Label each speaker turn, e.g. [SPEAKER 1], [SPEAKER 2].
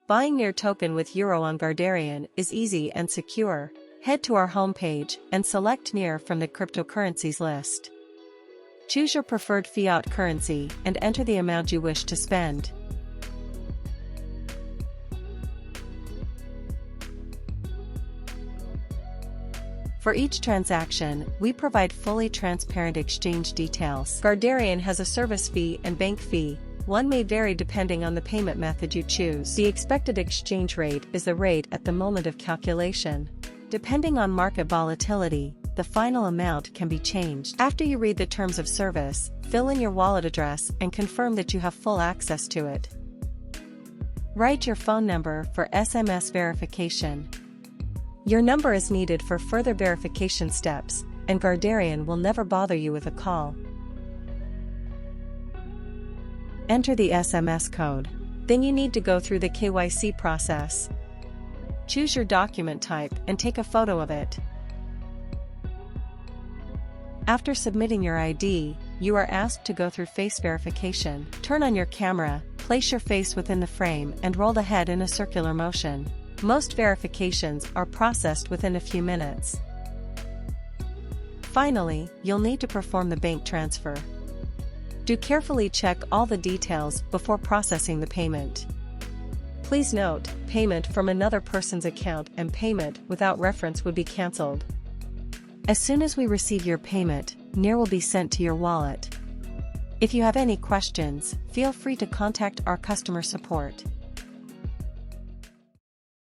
[SPEAKER 1] Buying EUR token with euro on Guardarian is easy and secure. Head to our homepage and select EUR from the cryptocurrencies list. Choose your preferred fiat currency and enter the amount you wish to spend. For each transaction, we provide fully transparent exchange details. Guardarian has a service fee and bank fee. One may vary depending on the payment method you choose. The expected exchange rate is the rate at the moment of calculation. Depending on market volatility, the final amount can be changed. After you read the terms of service, fill in your wallet address and confirm that you have full access to it. Write your phone number for SMS verification. Your number is needed for further verification steps, and Guardarian will never bother you with a call. Enter the SMS code. Then you need to go through the KYC process. Choose your document type and take a photo of it. After submitting your ID, you are asked to go through face verification. Turn on your camera, place your face within the frame and roll the head in a circular motion. Most verifications are processed within a few minutes. Finally, you'll need to perform the bank transfer. Do carefully check all the details before processing the payment. Please note, payment from another person's account and payment without reference would be cancelled. As soon as we receive your payment, EUR will be sent to your wallet. If you have any questions, feel free to contact our customer support.